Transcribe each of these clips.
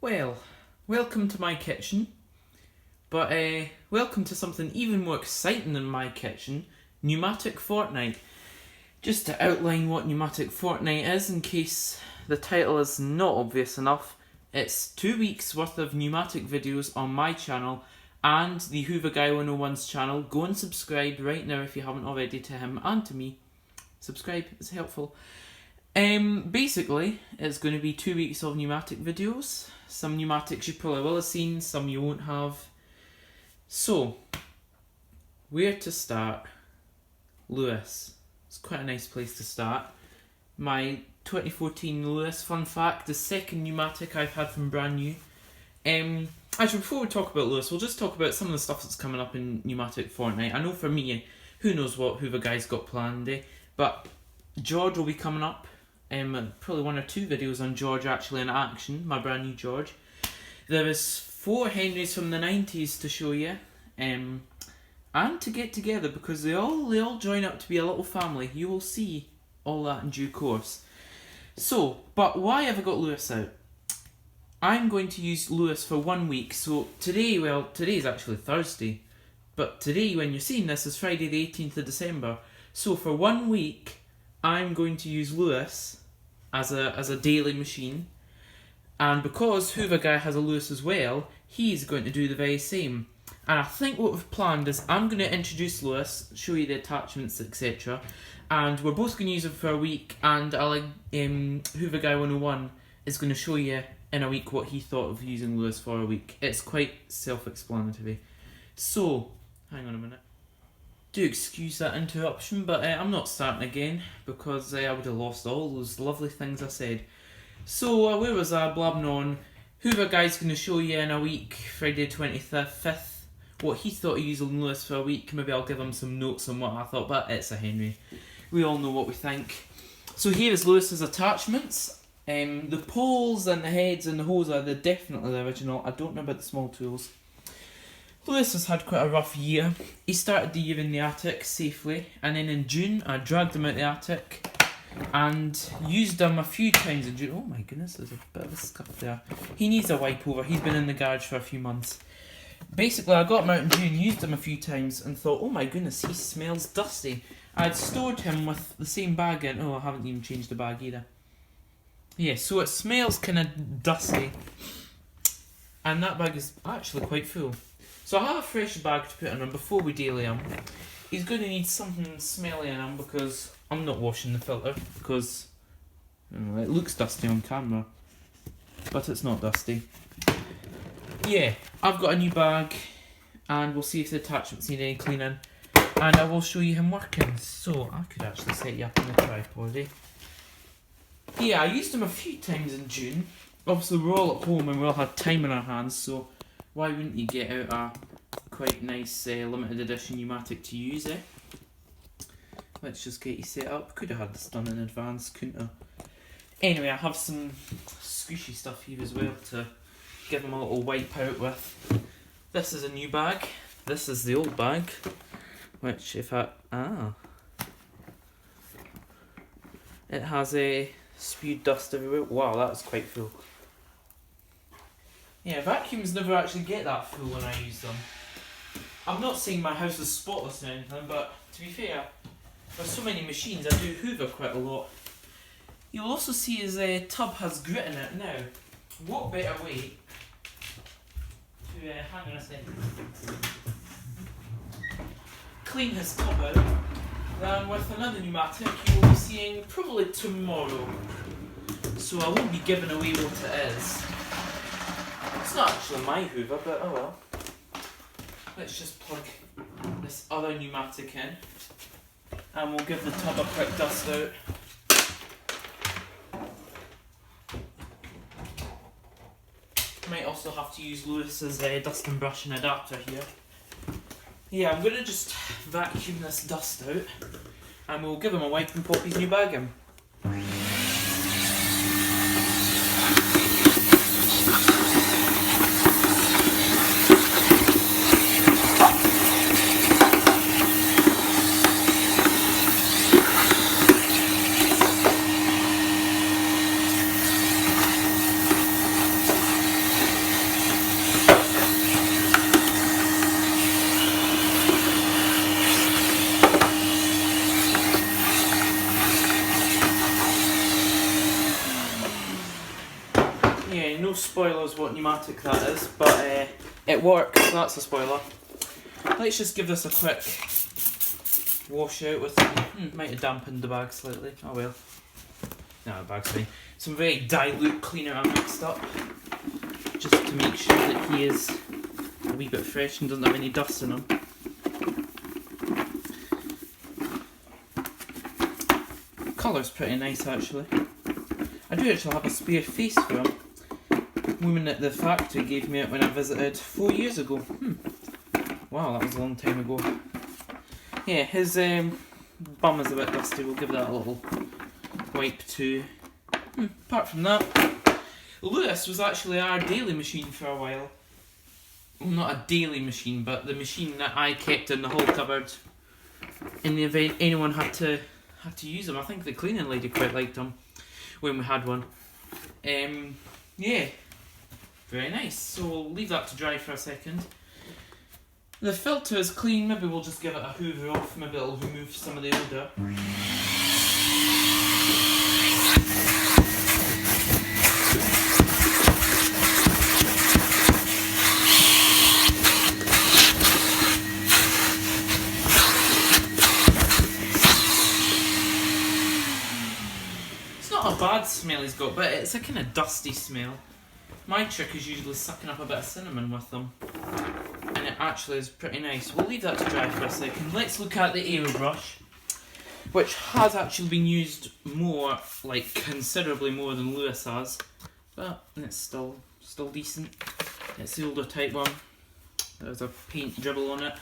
Well, welcome to my kitchen, but welcome to something even more exciting than my kitchen, Numatic Fortnite. Just to outline what Numatic Fortnite is, in case the title is not obvious enough, it's 2 weeks worth of Numatic videos on my channel and the Hoover Guy 101's channel. Go and subscribe right now if you haven't already to him and to me. Subscribe, it's helpful. Basically, it's going to be 2 weeks of Numatic videos. Some Numatics you probably will have seen, some you won't have. So, where to start? Lewis. It's quite a nice place to start. My 2014 Lewis, fun fact, the second Numatic I've had from brand new. Actually, before we talk about Lewis, we'll just talk about some of the stuff that's coming up in Numatic Fortnite. I know for me, who knows what Hoover Guy's got planned, but George will be coming up. Probably 1 or 2 videos on George actually in action, my brand new George. There is 4 Henrys from the 90s to show you, and to get together because they all join up to be a little family. You will see all that in due course. So, but why have I got Lewis out? I'm going to use Lewis for 1 week. So today is actually Thursday, but today when you're seeing this is Friday the 18th of December. So for 1 week, I'm going to use Lewis as a daily machine, and because Hoover Guy has a Lewis as well, he's going to do the very same. And I think what we've planned is I'm going to introduce Lewis, show you the attachments, etc. And we're both going to use him for a week, and Hoover Guy 101 is going to show you in a week what he thought of using Lewis for a week. It's quite self-explanatory. So, hang on a minute. Do excuse that interruption, but I'm not starting again because I would have lost all those lovely things I said. So where was I blabbing on? Hoover Guy's going to show you in a week, Friday 25th, what he thought of using Lewis for a week. Maybe I'll give him some notes on what I thought, but it's a Henry. We all know what we think. So here is Lewis's attachments. The poles and the heads and the hose are definitely the original. I don't know about the small tools. Lewis has had quite a rough year. He started the year in the attic safely, and then in June I dragged him out the attic and used him a few times in June. Oh my goodness, there's a bit of a scuff there. He needs a wipe over. He's been in the garage for a few months. Basically, I got him out in June, used him a few times, and thought, oh my goodness, he smells dusty. I'd stored him with the same bag in. Oh, I haven't even changed the bag either. Yeah, so it smells kind of dusty, and that bag is actually quite full. So I have a fresh bag to put in him before we daily him. He's going to need something smelly in him because I'm not washing the filter because it looks dusty on camera, but it's not dusty. Yeah, I've got a new bag and we'll see if the attachments need any cleaning, and I will show you him working. So I could actually set you up on the tripod. Yeah, I used him a few times in June. Obviously we're all at home and we all had time in our hands, so why wouldn't you get out a quite nice limited edition Numatic to use, Let's just get you set up. Could have had this done in advance, couldn't I? Anyway, I have some squishy stuff here as well to give them a little wipe out with. This is a new bag. This is the old bag, which it has a spewed dust everywhere. Wow, that's quite full. Yeah, vacuums never actually get that full when I use them. I'm not saying my house is spotless or anything, but to be fair, there's so many machines, I do hoover quite a lot. You'll also see his tub has grit in it now. What better way to, hang on a second, clean his tub out than with another Numatic you will be seeing probably tomorrow. So I won't be giving away what it is. It's not actually my Hoover, but oh well. Let's just plug this other Numatic in, and we'll give the tub a quick dust out. Might also have to use Lewis's dust and brush and adapter here. Yeah, I'm going to just vacuum this dust out, and we'll give him a wipe and pop his new bag in. No spoilers what pneumatic that is, but it works, that's a spoiler. Let's just give this a quick wash out with might have dampened the bag slightly, oh well. No, the bag's fine. Some very dilute cleaner I mixed up, just to make sure that he is a wee bit fresh and doesn't have any dust in him. Colour's pretty nice actually. I do actually have a spare face for him. Woman at the factory gave me it when I visited 4 years ago. Wow, that was a long time ago. Yeah, his bum is a bit dusty, we'll give that a little wipe too. Apart from that, Lewis was actually our daily machine for a while. Well, not a daily machine, but the machine that I kept in the whole cupboard in the event anyone had to use him. I think the cleaning lady quite liked him when we had one. Yeah, very nice. So we'll leave that to dry for a second. The filter is clean, maybe we'll just give it a hoover off, maybe it'll remove some of the odour. It's not a bad smell he's got, but it's a kind of dusty smell. My trick is usually sucking up a bit of cinnamon with them. And it actually is pretty nice. We'll leave that to dry for a second. Let's look at the aerobrush, which has actually been used more, like considerably more than Lewis has, but it's still decent. It's the older type one. There's a paint dribble on it.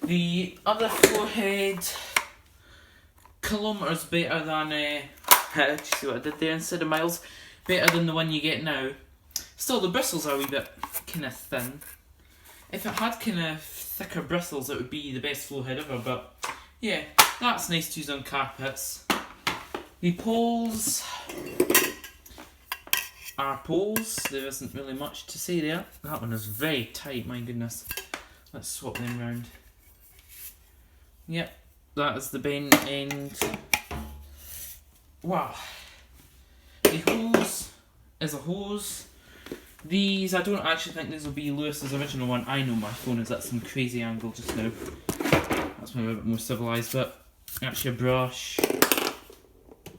The other forehead, kilometres better than did you see what I did there instead of miles? Better than the one you get now. Still, the bristles are a wee bit kind of thin. If it had kind of thicker bristles, it would be the best flow head ever, but yeah, that's nice to use on carpets. The poles are poles, there isn't really much to say there. That one is very tight, my goodness. Let's swap them round. Yep, that is the bend end. Wow. The hose is a hose. These, I don't actually think this will be Lewis's original one. I know my phone is at some crazy angle just now. That's maybe a bit more civilised, but actually a brush,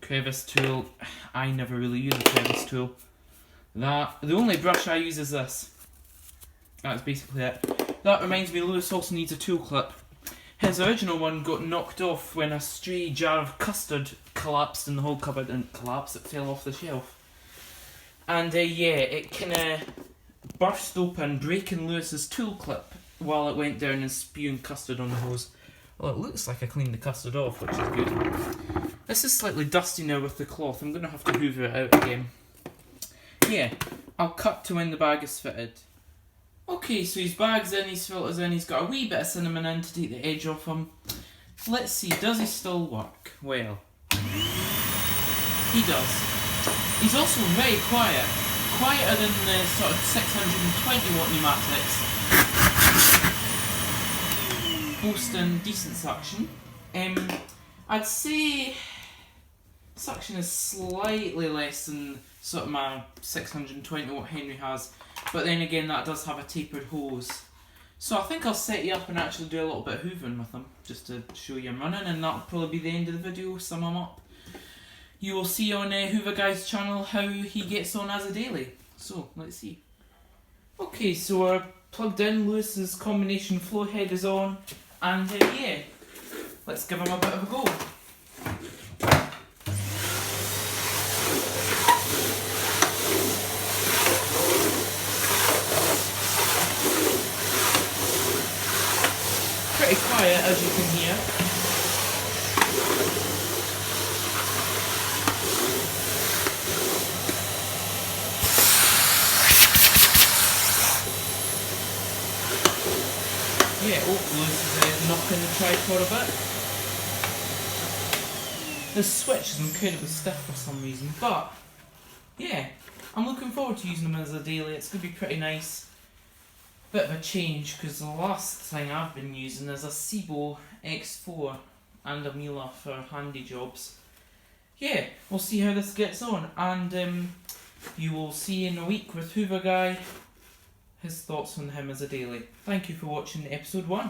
crevice tool. I never really use a crevice tool. The only brush I use is this. That's basically it. That reminds me, Lewis also needs a tool clip. His original one got knocked off when a stray jar of custard collapsed in the whole cupboard. And collapsed, it fell off the shelf. And yeah, it kind of burst open, breaking Lewis's tool clip while it went down and spewing custard on the hose. Well, it looks like I cleaned the custard off, which is good. This is slightly dusty now with the cloth. I'm going to have to hoover it out again. Yeah, I'll cut to when the bag is fitted. Okay, so his bag's in, his filter's in, he's got a wee bit of cinnamon in to take the edge off him. Let's see, does he still work? Well, he does. He's also very quiet. Quieter than the sort of 620 watt pneumatics. Boasting decent suction. I'd say suction is slightly less than sort of my 620 watt Henry has, but then again that does have a tapered hose. So I think I'll set you up and actually do a little bit of hoovering with them, just to show you I'm running, and that'll probably be the end of the video, sum him up. You will see on Hoover Guy's channel how he gets on as a daily. So, let's see. Okay, so we're plugged in, Lewis's combination flow head is on, and yeah, let's give him a bit of a go. Pretty quiet, as you can hear. Yeah, Lewis is knocking the tripod a bit. The switch is incredibly stiff for some reason, but yeah, I'm looking forward to using them as a daily. It's going to be pretty nice. Bit of a change, because the last thing I've been using is a Cibo X4 and a Miele for handy jobs. Yeah, we'll see how this gets on, and you will see in a week with Hoover Guy, his thoughts on him as a daily. Thank you for watching episode 1.